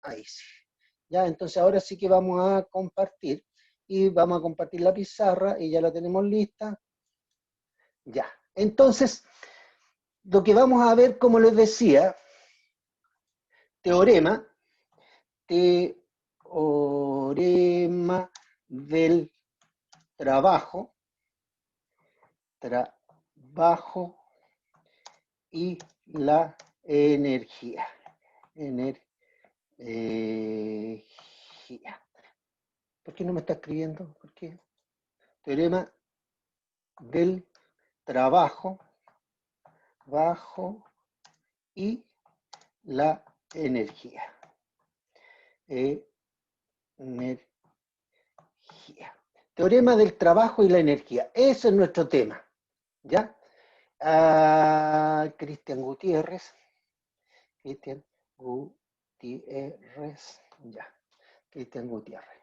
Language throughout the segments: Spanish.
Ahí sí. Ya, entonces ahora sí que vamos a compartir. Y vamos a compartir la pizarra y ya la tenemos lista. Ya. Entonces, lo que vamos a ver, como les decía, teorema del trabajo y la energía. ¿Por qué no me está escribiendo? ¿Por qué? Teorema del trabajo y la energía. Energía. Teorema del trabajo y la energía. Ese es nuestro tema. ¿Ya? Cristian Gutiérrez. Ya. Cristian Gutiérrez.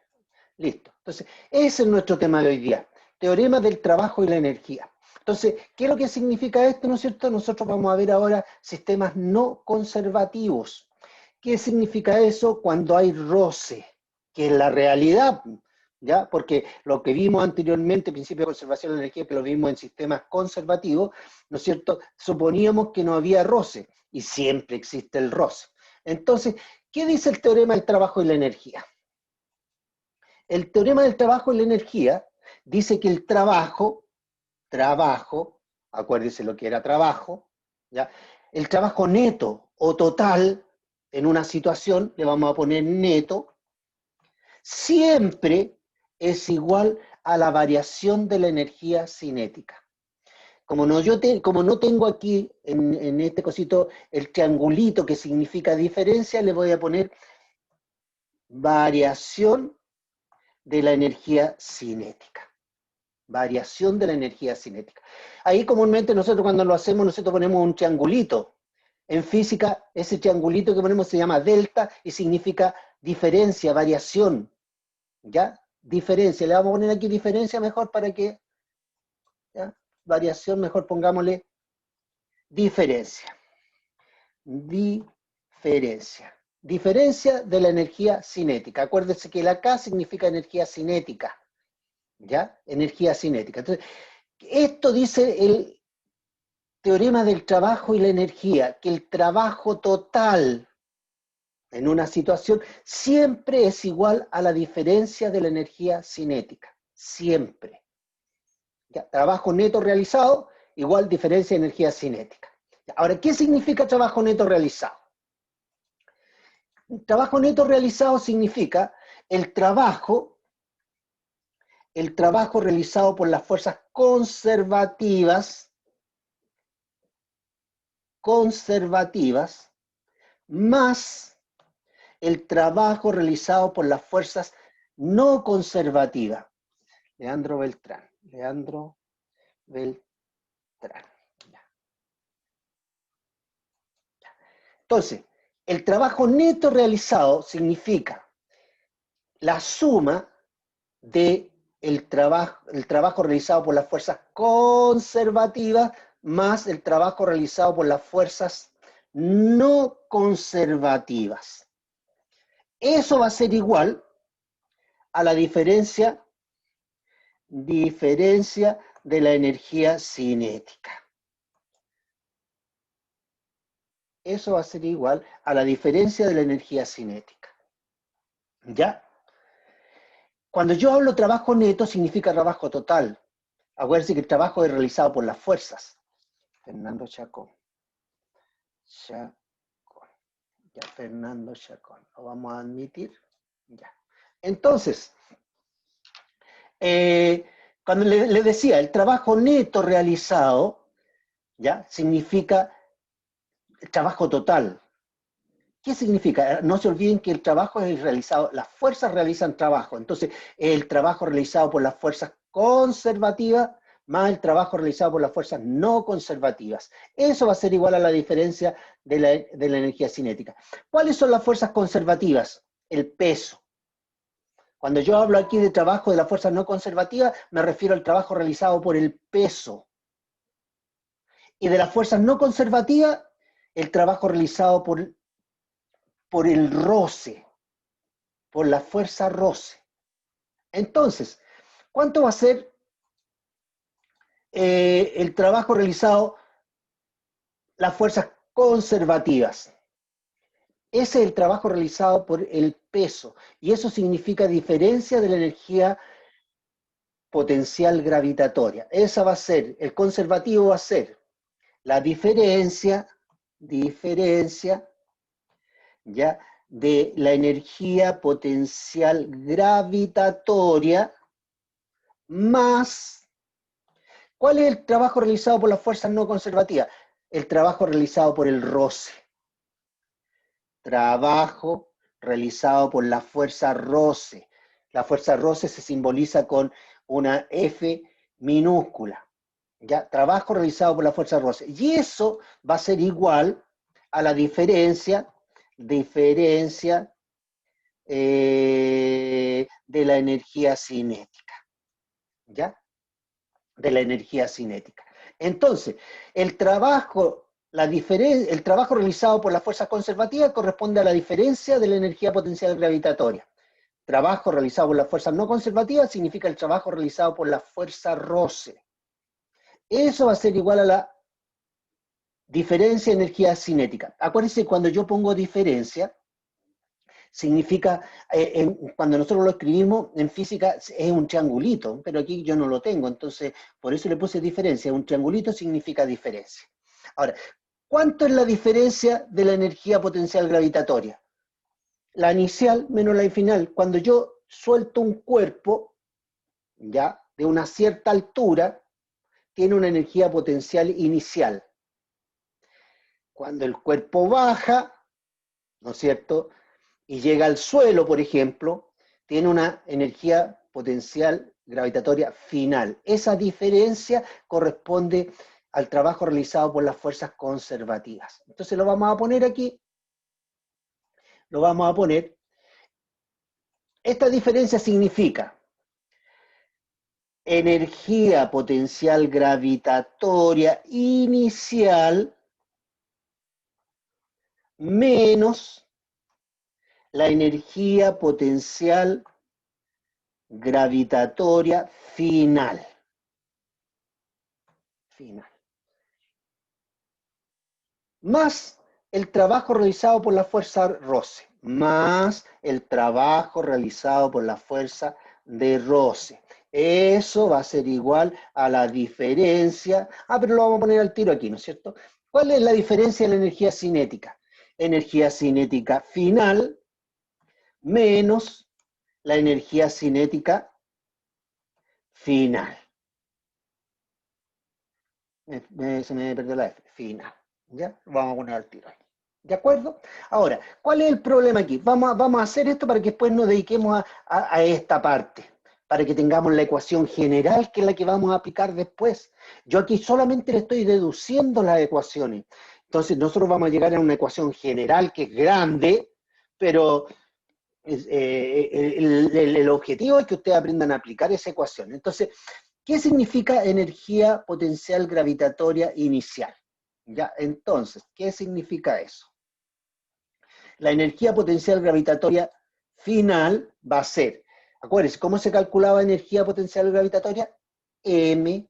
Listo. Entonces, ese es nuestro tema de hoy día. Teorema del trabajo y la energía. Entonces, ¿qué es lo que significa esto, no es cierto? Nosotros vamos a ver ahora sistemas no conservativos. ¿Qué significa eso cuando hay roce? Que es la realidad, ¿ya? Porque lo que vimos anteriormente, principio de conservación de la energía, que lo vimos en sistemas conservativos, ¿no es cierto? Suponíamos que no había roce, y siempre existe el roce. Entonces, ¿qué dice el teorema del trabajo y la energía? El teorema del trabajo y la energía dice que el trabajo, acuérdense lo que era trabajo, ¿ya? El trabajo neto o total en una situación, le vamos a poner neto, siempre es igual a la variación de la energía cinética. Como no tengo aquí en este cosito el triangulito que significa diferencia, le voy a poner variación de la energía cinética. Variación de la energía cinética. Ahí comúnmente nosotros cuando lo hacemos, nosotros ponemos un triangulito. En física, ese triangulito que ponemos se llama delta y significa diferencia, variación. ¿Ya? Diferencia. Le vamos a poner aquí diferencia mejor para que, ¿ya? Variación, mejor pongámosle diferencia. Diferencia. Diferencia de la energía cinética. Acuérdense que la K significa energía cinética. ¿Ya? Energía cinética. Entonces, esto dice el teorema del trabajo y la energía, que el trabajo total en una situación siempre es igual a la diferencia de la energía cinética. Siempre. ¿Ya? Trabajo neto realizado igual diferencia de energía cinética. Ahora, ¿qué significa trabajo neto realizado? Trabajo neto realizado significa el trabajo realizado por las fuerzas conservativas más el trabajo realizado por las fuerzas no conservativas. Leandro Beltrán. Entonces, el trabajo neto realizado significa la suma de el trabajo realizado por las fuerzas conservativas más el trabajo realizado por las fuerzas no conservativas. Eso va a ser igual a la diferencia de la energía cinética. Eso va a ser igual a la diferencia de la energía cinética. ¿Ya? Cuando yo hablo trabajo neto, significa trabajo total. Acuérdense que el trabajo es realizado por las fuerzas. Fernando Chacón. Ya, Fernando Chacón. Lo vamos a admitir. Ya. Entonces, cuando le decía, el trabajo neto realizado, ¿ya? Significa el trabajo total. ¿Qué significa? No se olviden que el trabajo es realizado, las fuerzas realizan trabajo, entonces el trabajo realizado por las fuerzas conservativas más el trabajo realizado por las fuerzas no conservativas. Eso va a ser igual a la diferencia de la energía cinética. ¿Cuáles son las fuerzas conservativas? El peso. Cuando yo hablo aquí de trabajo de las fuerzas no conservativas, me refiero al trabajo realizado por el peso. Y de las fuerzas no conservativas, el trabajo realizado por el roce. por la fuerza roce. Entonces, ¿cuánto va a ser el trabajo realizado, las fuerzas conservativas? Ese es el trabajo realizado por el peso, y eso significa diferencia de la energía potencial gravitatoria. Esa va a ser, el conservativo va a ser la diferencia, ¿ya? De la energía potencial gravitatoria más, ¿cuál es el trabajo realizado por las fuerzas no conservativas? El trabajo realizado por el roce. Trabajo realizado por la fuerza roce. La fuerza roce se simboliza con una F minúscula. ¿Ya? Trabajo realizado por la fuerza roce. Y eso va a ser igual a la diferencia de la energía cinética. ¿Ya? De la energía cinética. Entonces, el trabajo realizado por las fuerzas conservativas corresponde a la diferencia de la energía potencial gravitatoria. Trabajo realizado por las fuerzas no conservativas significa el trabajo realizado por la fuerza roce. Eso va a ser igual a la diferencia de energía cinética. Acuérdense, cuando yo pongo diferencia, significa, cuando nosotros lo escribimos en física es un triangulito, pero aquí yo no lo tengo, entonces por eso le puse diferencia. Un triangulito significa diferencia. Ahora, ¿cuánto es la diferencia de la energía potencial gravitatoria? La inicial menos la final. Cuando yo suelto un cuerpo, ya, de una cierta altura, tiene una energía potencial inicial. Cuando el cuerpo baja, ¿no es cierto?, y llega al suelo, por ejemplo, tiene una energía potencial gravitatoria final. Esa diferencia corresponde al trabajo realizado por las fuerzas conservativas. Entonces lo vamos a poner aquí, lo vamos a poner. Esta diferencia significa energía potencial gravitatoria inicial menos la energía potencial gravitatoria final. Más el trabajo realizado por la fuerza roce. Más el trabajo realizado por la fuerza de roce. Eso va a ser igual a la diferencia. Pero lo vamos a poner al tiro aquí, ¿no es cierto? ¿Cuál es la diferencia de la energía cinética? Energía cinética final menos la energía cinética final. Se me perdió la F, final. ¿Ya? Vamos a poner al tiro aquí. ¿De acuerdo? Ahora, ¿cuál es el problema aquí? Vamos a hacer esto para que después nos dediquemos a esta parte, para que tengamos la ecuación general, que es la que vamos a aplicar después. Yo aquí solamente le estoy deduciendo las ecuaciones. Entonces, nosotros vamos a llegar a una ecuación general que es grande, pero el objetivo es que ustedes aprendan a aplicar esa ecuación. Entonces, ¿qué significa energía potencial gravitatoria inicial? ¿Ya? Entonces, ¿qué significa eso? La energía potencial gravitatoria final va a ser, acuérdense, ¿cómo se calculaba energía potencial gravitatoria? mg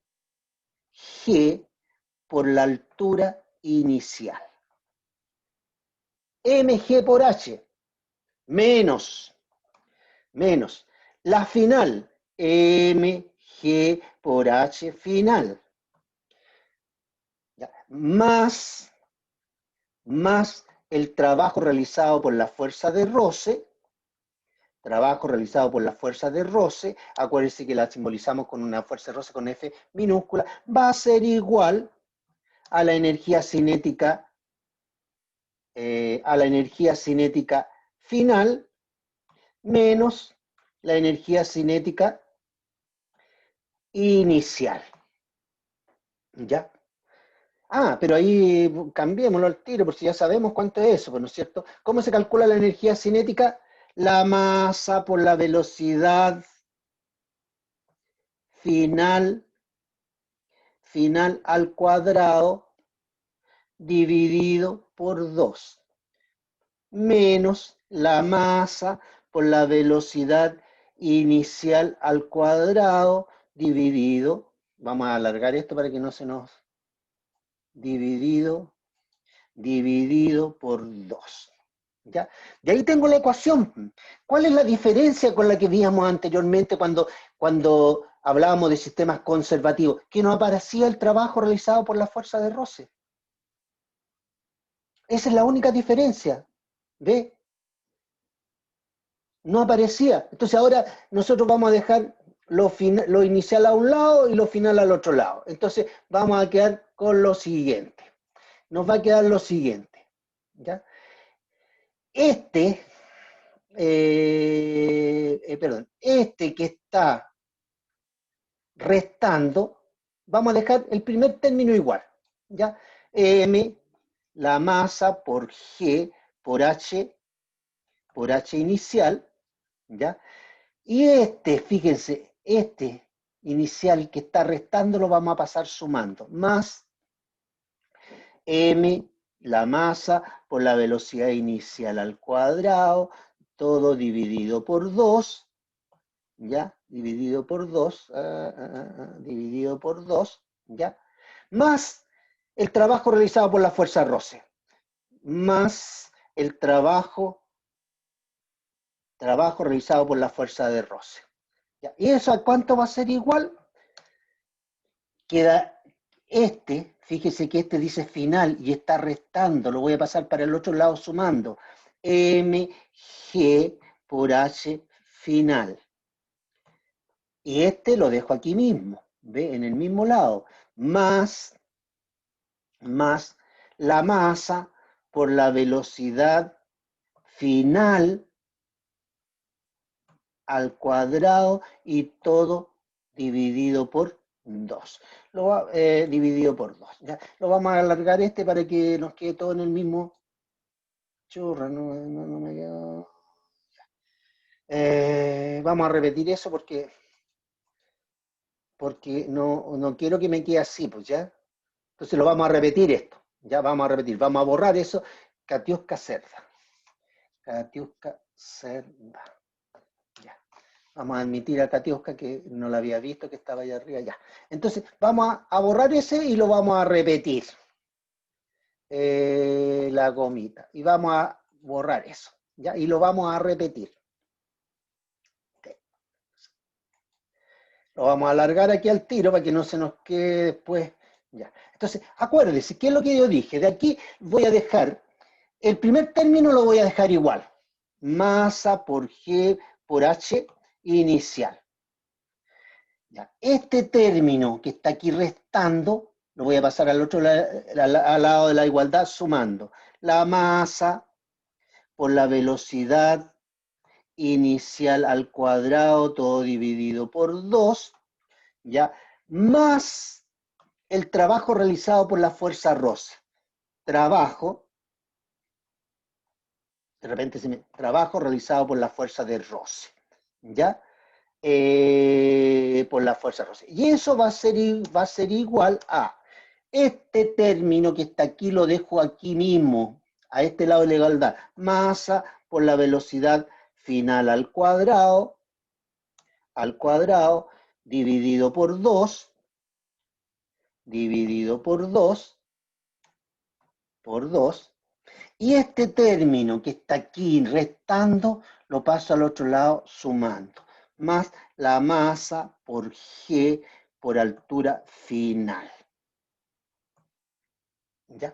por la altura inicial. mg por h, menos la final, mg por h final, ¿ya? Más el trabajo realizado por la fuerza de roce, acuérdense que la simbolizamos con una fuerza de roce con F minúscula, va a ser igual a la energía cinética, final menos la energía cinética inicial. ¿Ya? Pero ahí cambiémoslo al tiro, porque ya sabemos cuánto es eso, ¿no es cierto? ¿Cómo se calcula la energía cinética? La masa por la velocidad final al cuadrado dividido por 2, menos la masa por la velocidad inicial al cuadrado dividido, vamos a alargar esto para que no se nos, dividido por 2. ¿Ya? De ahí tengo la ecuación. ¿Cuál es la diferencia con la que víamos anteriormente cuando hablábamos de sistemas conservativos? Que no aparecía el trabajo realizado por la fuerza de roce. Esa es la única diferencia. ¿Ve? No aparecía. Entonces ahora nosotros vamos a dejar lo inicial a un lado y lo final al otro lado. Entonces vamos a quedar con lo siguiente. Nos va a quedar lo siguiente. ¿Ya? Este que está restando, vamos a dejar el primer término igual, ¿ya? M, la masa por G por H inicial, ¿ya? Y fíjense, este inicial que está restando lo vamos a pasar sumando, más M, la masa por la velocidad inicial al cuadrado, todo dividido por 2, ¿ya? Dividido por 2, dividido por 2, ¿ya? Más el trabajo realizado por la fuerza roce, más el trabajo realizado por la fuerza de roce. ¿Ya? ¿Y eso a cuánto va a ser igual? Queda fíjese que dice final y está restando, lo voy a pasar para el otro lado sumando, mg por h final. Y lo dejo aquí mismo, ¿ve? En el mismo lado, más la masa por la velocidad final al cuadrado y todo dividido por 2. Dividido por 2. ¿Ya? Lo vamos a alargar para que nos quede todo en el mismo. Churra, no me quedó. Vamos a repetir eso porque no quiero que me quede así, pues ya. Entonces lo vamos a repetir esto. Ya vamos a repetir. Vamos a borrar eso. Katiuska Cerda. Katiuska Cerda. Ya. Vamos a admitir a Katiuska que no la había visto, que estaba allá arriba. Ya. Entonces vamos a borrar ese y lo vamos a repetir. La gomita. Y vamos a borrar eso. ¿Ya? Y lo vamos a repetir. Okay. Lo vamos a alargar aquí al tiro para que no se nos quede después. Ya. Entonces, acuérdense, ¿qué es lo que yo dije? De aquí voy a dejar, el primer término lo voy a dejar igual. Masa por G por H inicial. Ya. Este término que está aquí restando, lo voy a pasar al otro al lado de la igualdad sumando. La masa por la velocidad inicial al cuadrado, todo dividido por 2, ¿ya? Más el trabajo realizado por la fuerza roce. Trabajo realizado por la fuerza de roce, ¿ya? Por la fuerza roce. Y eso va a ser igual a este término que está aquí, lo dejo aquí mismo, a este lado de la igualdad, masa por la velocidad final al cuadrado, dividido por 2, y este término que está aquí restando, lo paso al otro lado sumando, más la masa por G por altura final. ¿Ya?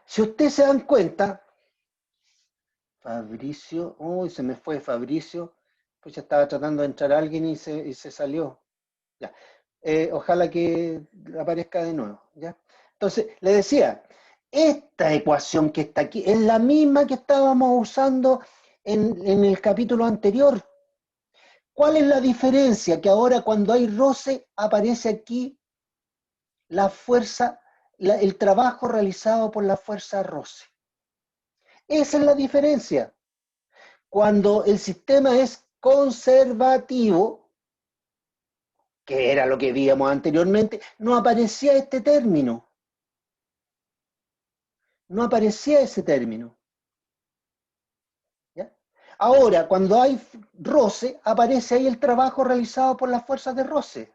Si ustedes se dan cuenta, Fabricio, uy, se me fue Fabricio, pues ya estaba tratando de entrar alguien y se salió. Ya. Ojalá que aparezca de nuevo. ¿Ya? Entonces, le decía, esta ecuación que está aquí es la misma que estábamos usando en el capítulo anterior. ¿Cuál es la diferencia? Que ahora cuando hay roce aparece aquí la fuerza, el trabajo realizado por la fuerza roce. Esa es la diferencia. Cuando el sistema es conservativo, que era lo que víamos anteriormente, no aparecía este término. No aparecía ese término. ¿Ya? Ahora, cuando hay roce, aparece ahí el trabajo realizado por las fuerzas de roce.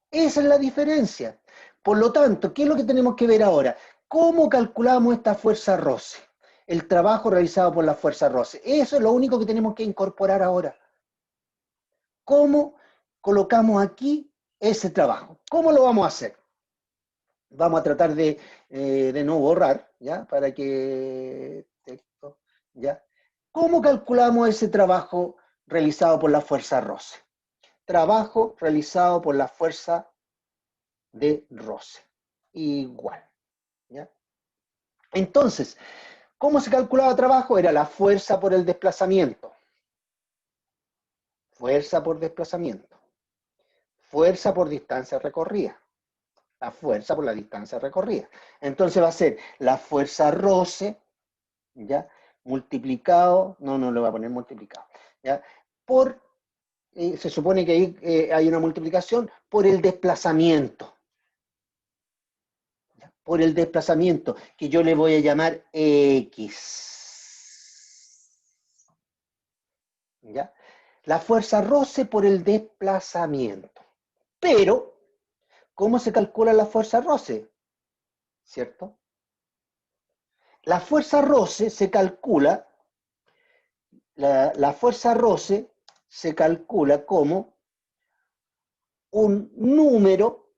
Esa es la diferencia. Por lo tanto, ¿qué es lo que tenemos que ver ahora? ¿Cómo calculamos esta fuerza roce? El trabajo realizado por la fuerza roce. Eso es lo único que tenemos que incorporar ahora. ¿Cómo colocamos aquí ese trabajo? ¿Cómo lo vamos a hacer? Vamos a tratar de no borrar, ¿ya? Para que... Texto, ¿ya? ¿Cómo calculamos ese trabajo realizado por la fuerza roce? Trabajo realizado por la fuerza de roce. Igual, ¿ya? Entonces, ¿cómo se calculaba trabajo? Era la fuerza por el desplazamiento. Fuerza por desplazamiento. Fuerza por distancia recorrida. La fuerza por la distancia recorrida. Entonces va a ser la fuerza roce, ¿ya? Multiplicado, no le voy a poner multiplicado, ¿ya? Por, se supone que ahí hay una multiplicación por el desplazamiento. ¿Ya? Por el desplazamiento, que yo le voy a llamar X. ¿Ya? La fuerza roce por el desplazamiento. Pero, ¿cómo se calcula la fuerza roce? ¿Cierto? La fuerza roce se calcula, la fuerza roce se calcula como un número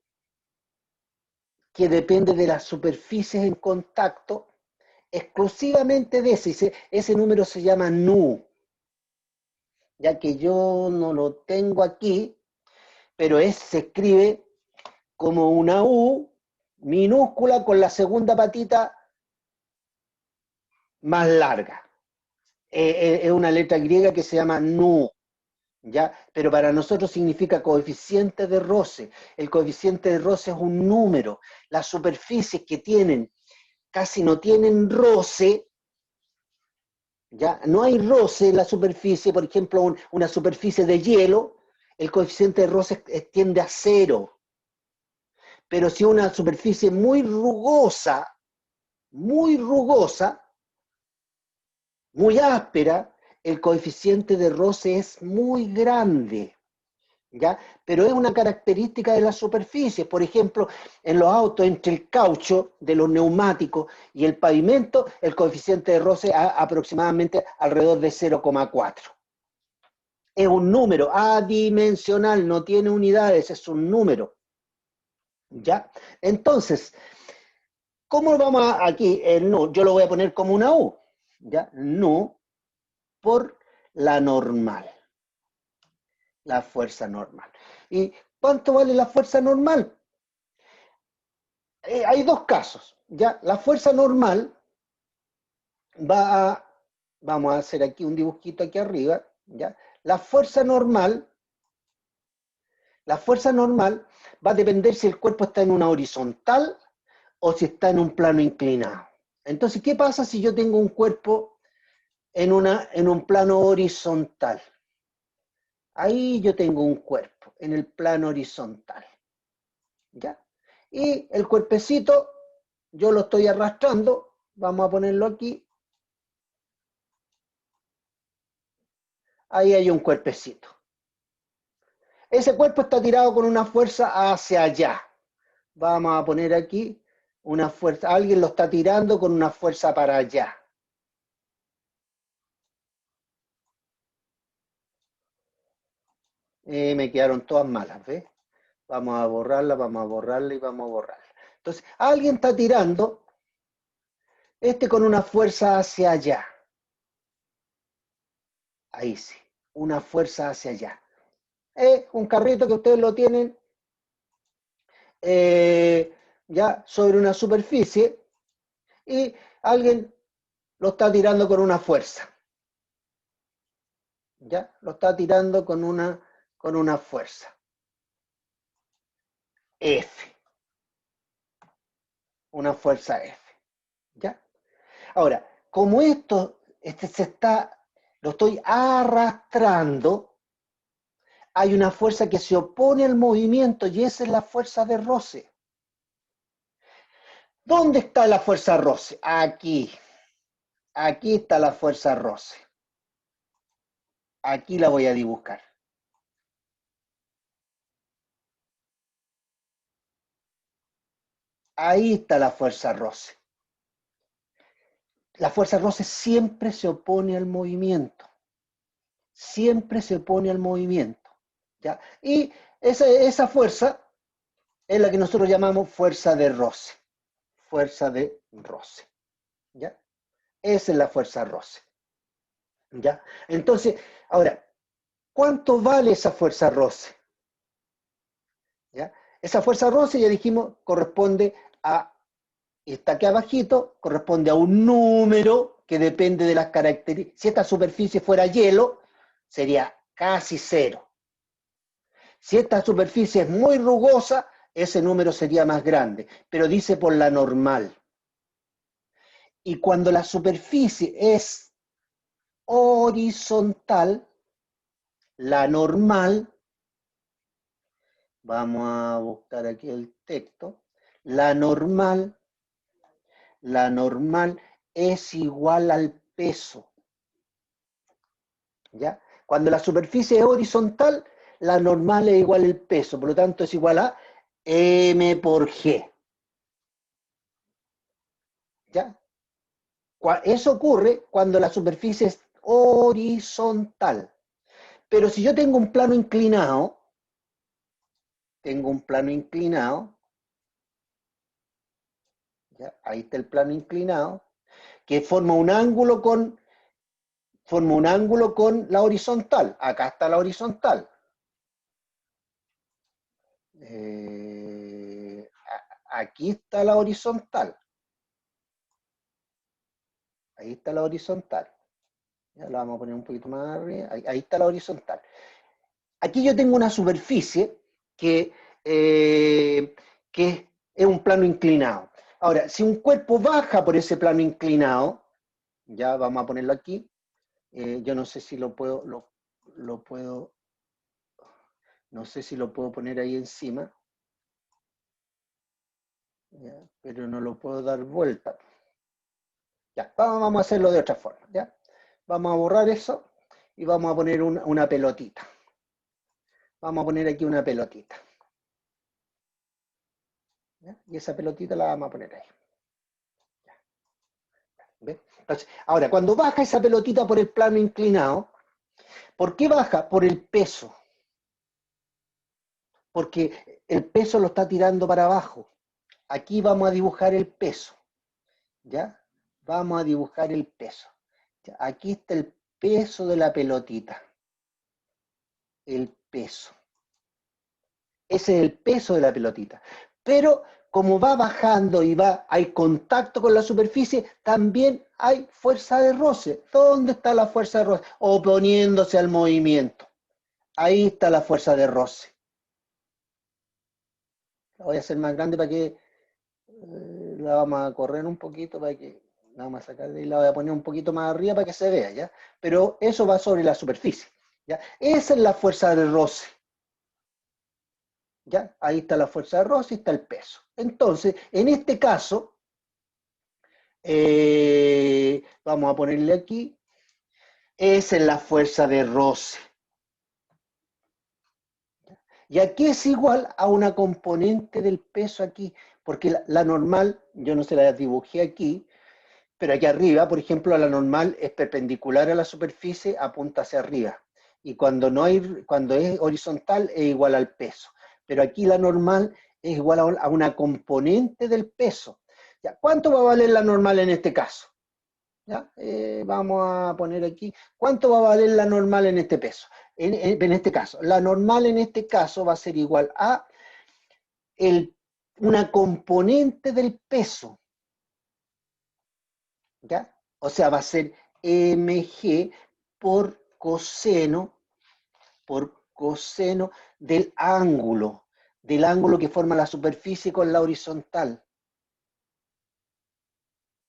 que depende de las superficies en contacto exclusivamente de ese número se llama nu, ya que yo no lo tengo aquí, pero se escribe como una U minúscula con la segunda patita más larga. Es una letra griega que se llama nu, ¿ya? Pero para nosotros significa coeficiente de roce. El coeficiente de roce es un número. Las superficies que tienen, casi no tienen roce, ¿ya? No hay roce en la superficie, por ejemplo, una superficie de hielo, el coeficiente de roce tiende a 0. Pero si una superficie muy rugosa, muy áspera, el coeficiente de roce es muy grande, ¿ya? Pero es una característica de las superficies. Por ejemplo, en los autos, entre el caucho de los neumáticos y el pavimento, el coeficiente de roce es aproximadamente alrededor de 0,4. Es un número adimensional, no tiene unidades, es un número, ¿ya? Entonces, ¿cómo vamos aquí? El nu, yo lo voy a poner como una U, ¿ya? Nu por la normal, la fuerza normal. ¿Y cuánto vale la fuerza normal? Hay dos casos, ¿ya? La fuerza normal vamos a hacer aquí un dibujito aquí arriba, ¿ya? La fuerza normal va a depender si el cuerpo está en una horizontal o si está en un plano inclinado. Entonces, ¿qué pasa si yo tengo un cuerpo en un plano horizontal? Ahí yo tengo un cuerpo en el plano horizontal, ¿ya? Y el cuerpecito, yo lo estoy arrastrando, vamos a ponerlo aquí, ahí hay un cuerpecito. Ese cuerpo está tirado con una fuerza hacia allá. Vamos a poner aquí una fuerza, alguien lo está tirando con una fuerza para allá. Me quedaron todas malas, ¿ves? Vamos a borrarla y vamos a borrarla. Entonces, alguien está tirando con una fuerza hacia allá. Ahí sí, una fuerza hacia allá. Un carrito que ustedes lo tienen ya sobre una superficie y alguien lo está tirando con una fuerza. ¿Ya? Lo está tirando con una fuerza. F. Una fuerza F. ¿Ya? Ahora, como lo estoy arrastrando, hay una fuerza que se opone al movimiento y esa es la fuerza de roce. ¿Dónde está la fuerza roce? Aquí. Aquí está la fuerza roce. Aquí la voy a dibujar. Ahí está la fuerza roce. La fuerza roce siempre se opone al movimiento. Siempre se opone al movimiento. ¿Ya? Y esa fuerza es la que nosotros llamamos fuerza de roce. Fuerza de roce. ¿Ya? Esa es la fuerza roce. ¿Ya? Entonces, ahora, ¿cuánto vale esa fuerza roce? ¿Ya? Esa fuerza roce, ya dijimos, corresponde a, está aquí abajito, corresponde a un número que depende de las características. Si esta superficie fuera hielo, sería casi cero. Si esta superficie es muy rugosa, ese número sería más grande, pero dice por la normal. Y cuando la superficie es horizontal, la normal, vamos a buscar aquí el texto, la normal es igual al peso. ¿Ya? Cuando la superficie es horizontal, la normal es igual al peso, por lo tanto es igual a m por g. ¿Ya? Eso ocurre cuando la superficie es horizontal. Pero si yo tengo un plano inclinado, ¿ya? Ahí está el plano inclinado, que forma un ángulo con la horizontal. Acá está la horizontal. Aquí está la horizontal. Ahí está la horizontal. Ya la vamos a poner un poquito más arriba. Ahí está la horizontal. Aquí yo tengo una superficie eh, que es un plano inclinado. Ahora, si un cuerpo baja por ese plano inclinado, ya vamos a ponerlo aquí. Yo no sé si lo puedo, no sé si lo puedo poner ahí encima, ¿ya? Pero no lo puedo dar vuelta. Ya, vamos a hacerlo de otra forma, ¿ya? Vamos a borrar eso y vamos a poner una pelotita. Vamos a poner aquí una pelotita. ¿Ya? Y esa pelotita la vamos a poner ahí. ¿Ve? Entonces, ahora, cuando baja esa pelotita por el plano inclinado, ¿por qué baja? Por el peso. Porque el peso lo está tirando para abajo. Aquí vamos a dibujar el peso. ¿Ya? Vamos a dibujar el peso. ¿Ya? Aquí está el peso de la pelotita. El peso. Ese es el peso de la pelotita. Pero como va bajando y hay contacto con la superficie, también hay fuerza de roce. ¿Dónde está la fuerza de roce? Oponiéndose al movimiento. Ahí está la fuerza de roce. La voy a hacer más grande para que la vamos a correr un poquito, para que la vamos a sacar de ahí, la voy a poner un poquito más arriba para que se vea, ¿ya? Pero eso va sobre la superficie, ¿ya? Esa es la fuerza de roce. ¿Ya? Ahí está la fuerza de roce y está el peso. Entonces, en este caso, vamos a ponerle aquí, esa es la fuerza de roce. Y aquí es igual a una componente del peso aquí, porque la normal, yo no se la dibujé aquí, pero aquí arriba, por ejemplo, la normal es perpendicular a la superficie, apunta hacia arriba. Y cuando es horizontal es igual al peso. Pero aquí la normal es igual a una componente del peso. ¿Ya? ¿Cuánto va a valer la normal en este caso? ¿Ya? Vamos a poner aquí, ¿cuánto va a valer la normal en este peso? En este caso, la normal en este caso va a ser igual a una componente del peso. ¿Ya? O sea, va a ser mg por coseno del ángulo que forma la superficie con la horizontal.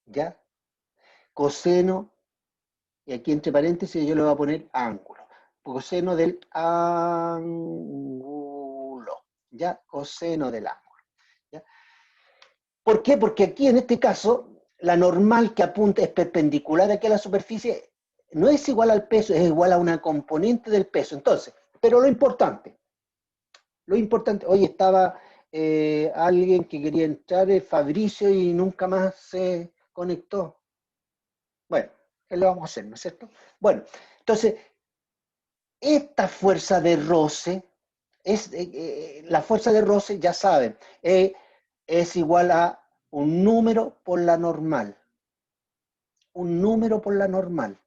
¿Ya? Coseno, y aquí entre paréntesis yo le voy a poner ángulo. Coseno del ángulo. ¿Ya? Coseno del ángulo. ¿Ya? ¿Por qué? Porque aquí en este caso la normal que apunta es perpendicular aquí a la superficie, no es igual al peso, es igual a una componente del peso. Entonces, pero lo importante, hoy estaba alguien que quería entrar, Fabricio, y nunca más se conectó. Bueno, ¿qué le vamos a hacer, no es cierto? Bueno, entonces, esta fuerza de roce, la fuerza de roce, ya saben, es igual a un número por la normal. Un número por la normal.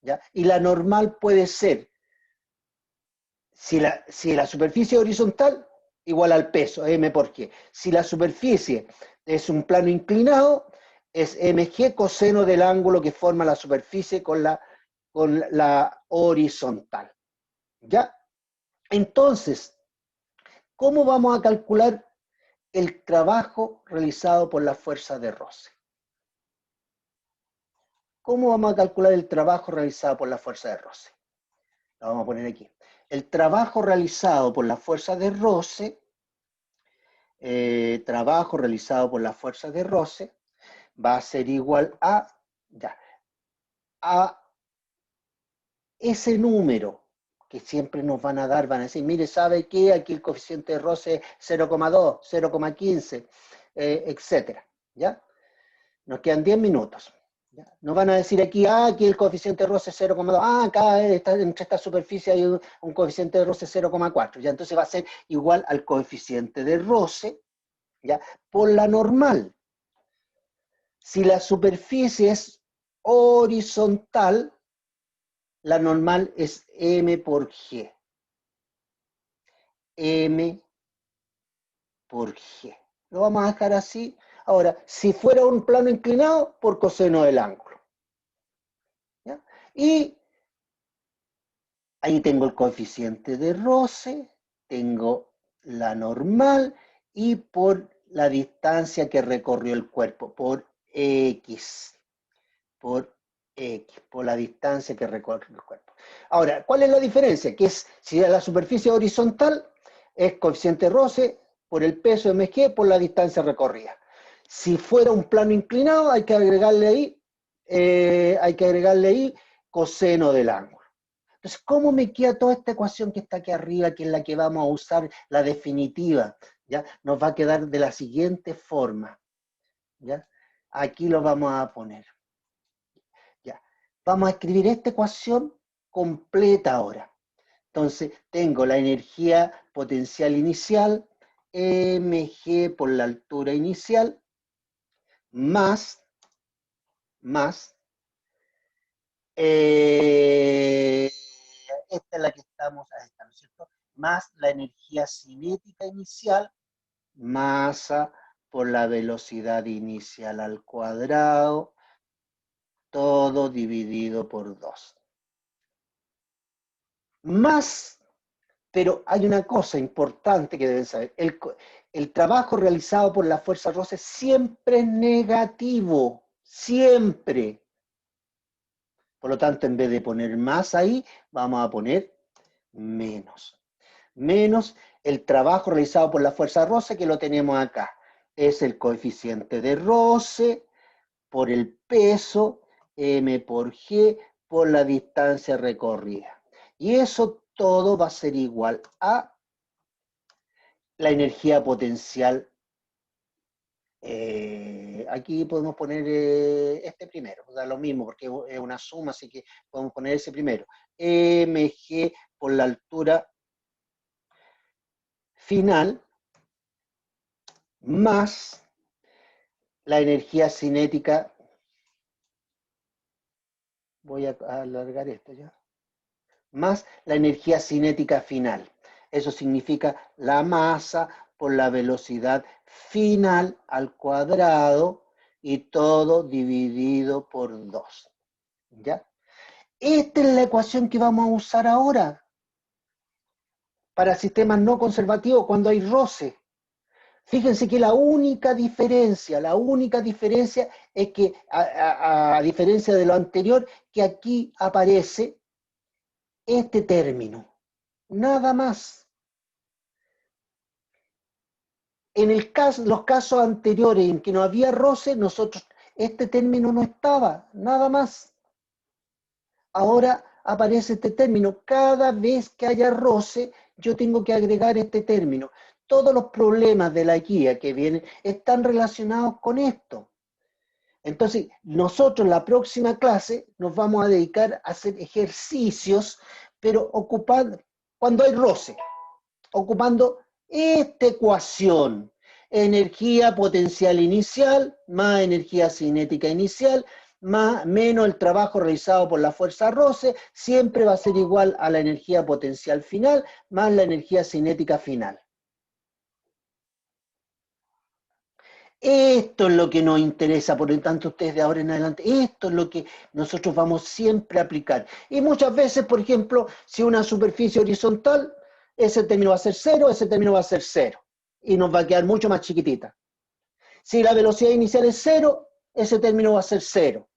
¿Ya? Y la normal puede ser, si la superficie es horizontal, igual al peso, m por g. Si la superficie es un plano inclinado, es mg coseno del ángulo que forma la superficie con la horizontal. ¿Ya? Entonces, ¿cómo vamos a calcular el trabajo realizado por la fuerza de roce? ¿Cómo vamos a calcular el trabajo realizado por la fuerza de roce? Lo vamos a poner aquí. El trabajo realizado por la fuerza de roce, va a ser igual a ese número que siempre nos van a dar, van a decir, mire, ¿sabe qué? Aquí el coeficiente de roce es 0,2, 0,15, etcétera, ¿ya? Nos quedan 10 minutos. ¿Ya? Nos van a decir aquí, aquí el coeficiente de roce es 0,2, acá entre esta superficie hay un coeficiente de roce 0,4, ¿ya? Entonces va a ser igual al coeficiente de roce, ¿ya? Por la normal. Si la superficie es horizontal, la normal es m por g. M por g. Lo vamos a dejar así. Ahora, si fuera un plano inclinado, por coseno del ángulo. ¿Ya? Y ahí tengo el coeficiente de roce, tengo la normal y por la distancia que recorrió el cuerpo, por X, por la distancia que recorrió el cuerpo. Ahora, ¿cuál es la diferencia? Que es, si la superficie horizontal, es coeficiente de roce por el peso mg por la distancia recorrida. Si fuera un plano inclinado, hay que agregarle ahí coseno del ángulo. Entonces, ¿cómo me queda toda esta ecuación que está aquí arriba, que es la que vamos a usar, la definitiva? ¿Ya? Nos va a quedar de la siguiente forma. ¿Ya? Aquí lo vamos a poner. ¿Ya? Vamos a escribir esta ecuación completa ahora. Entonces, tengo la energía potencial inicial, mg por la altura inicial, más esta es la que estamos, ¿no es cierto? Más la energía cinética inicial, masa por la velocidad inicial al cuadrado, todo dividido por 2. Más, pero hay una cosa importante que deben saber, el trabajo realizado por la fuerza roce siempre es negativo, siempre. Por lo tanto, en vez de poner más ahí, vamos a poner menos. Menos el trabajo realizado por la fuerza roce, que lo tenemos acá. Es el coeficiente de roce por el peso, m por g, por la distancia recorrida. Y eso todo va a ser igual a la energía potencial. Aquí podemos poner este primero, da lo mismo porque es una suma, así que podemos poner ese primero. mg por la altura final más la energía cinética. Voy a alargar esto ya. Más la energía cinética final. Eso significa la masa por la velocidad final al cuadrado y todo dividido por 2. ¿Ya? Esta es la ecuación que vamos a usar ahora para sistemas no conservativos cuando hay roce. Fíjense que la única diferencia es que, a diferencia de lo anterior, que aquí aparece este término. Nada más. En los casos anteriores en que no había roce, nosotros este término no estaba, nada más. Ahora aparece este término. Cada vez que haya roce, yo tengo que agregar este término. Todos los problemas de la guía que vienen están relacionados con esto. Entonces, nosotros en la próxima clase nos vamos a dedicar a hacer ejercicios, pero ocupando, cuando hay roce, ocupando esta ecuación. Energía potencial inicial más energía cinética inicial menos el trabajo realizado por la fuerza roce, siempre va a ser igual a la energía potencial final más la energía cinética final. Esto es lo que nos interesa, por lo tanto ustedes de ahora en adelante, esto es lo que nosotros vamos siempre a aplicar. Y muchas veces, por ejemplo, si una superficie horizontal, ese término va a ser 0, ese término va a ser 0. Y nos va a quedar mucho más chiquitita. Si la velocidad inicial es 0, ese término va a ser 0.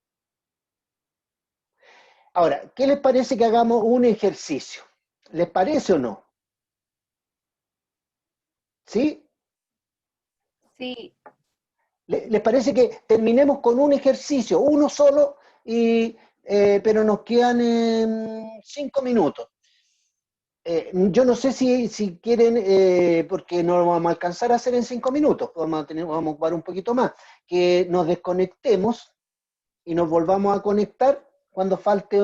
Ahora, ¿qué les parece que hagamos un ejercicio? ¿Les parece o no? ¿Sí? Sí. ¿Les parece que terminemos con un ejercicio, uno solo, pero nos quedan 5 minutos? Yo no sé si quieren, porque no lo vamos a alcanzar a hacer en 5 minutos, vamos a ocupar un poquito más, que nos desconectemos y nos volvamos a conectar cuando falten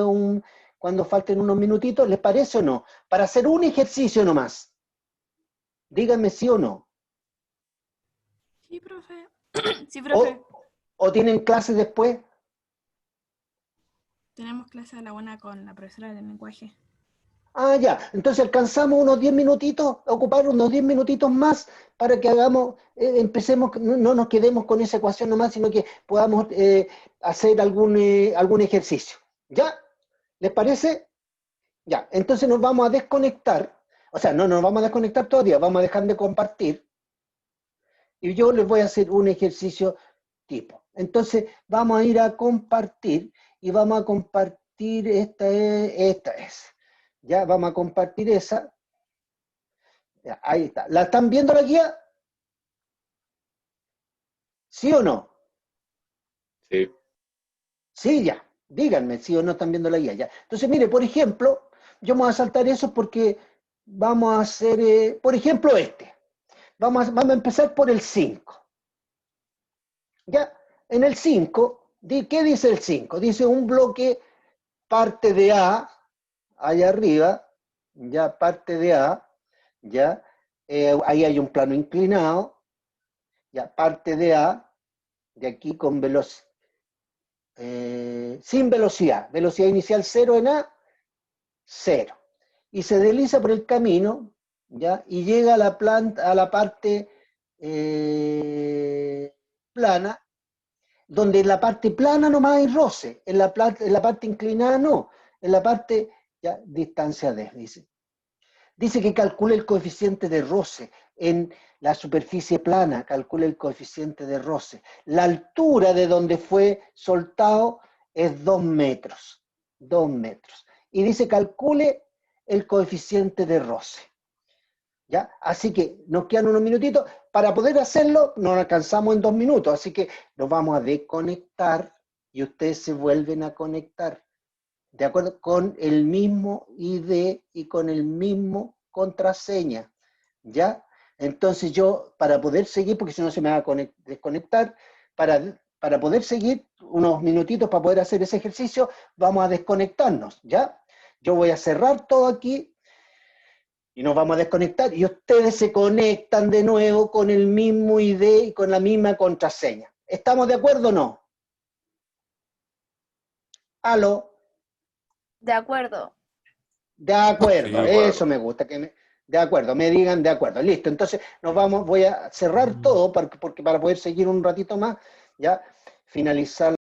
unos minutitos, ¿les parece o no? Para hacer un ejercicio nomás. Díganme sí o no. Sí, profe. Sí, profe. ¿O tienen clases después? Tenemos clase a la buena con la profesora del lenguaje. Ah, ya. Entonces alcanzamos unos 10 minutitos, ocupar unos 10 minutitos más para que hagamos, empecemos, no nos quedemos con esa ecuación nomás, sino que podamos hacer algún ejercicio. ¿Ya? ¿Les parece? Ya. Entonces nos vamos a desconectar. O sea, no nos vamos a desconectar todavía, vamos a dejar de compartir. Y yo les voy a hacer un ejercicio tipo. Entonces vamos a ir a compartir y vamos a compartir, esta es. Ya, vamos a compartir esa. Ya, ahí está. ¿La están viendo la guía? ¿Sí o no? Sí. Sí, ya. Díganme si o no están viendo la guía. Ya. Entonces, mire, por ejemplo, yo me voy a saltar eso porque vamos a hacer, por ejemplo, este. Vamos a empezar por el 5. Ya, en el 5, ¿qué dice el 5? Dice un bloque parte de A, allá arriba, ya parte de A, ya, ahí hay un plano inclinado, ya parte de A, de aquí con velocidad, sin velocidad inicial 0 en A, 0. Y se desliza por el camino, ya, y llega a la parte plana, donde en la parte plana nomás hay roce, en la parte inclinada no, en la parte, ya, distancia D, dice. Dice que calcule el coeficiente de roce en la superficie plana, calcule el coeficiente de roce. La altura de donde fue soltado es 2 metros, 2 metros. Y dice calcule el coeficiente de roce. ¿Ya? Así que nos quedan unos minutitos. Para poder hacerlo, nos alcanzamos en 2 minutos, así que nos vamos a desconectar y ustedes se vuelven a conectar. ¿De acuerdo? Con el mismo ID y con el mismo contraseña. ¿Ya? Entonces yo, para poder seguir, porque si no se me va a desconectar, para poder seguir unos minutitos para poder hacer ese ejercicio, vamos a desconectarnos. ¿Ya? Yo voy a cerrar todo aquí y nos vamos a desconectar y ustedes se conectan de nuevo con el mismo ID y con la misma contraseña. ¿Estamos de acuerdo o no? ¿Aló? De acuerdo. De acuerdo, Sí, de acuerdo. eso me gusta, de acuerdo, me digan de acuerdo. Listo, entonces voy a cerrar todo porque para poder seguir un ratito más, ya finalizar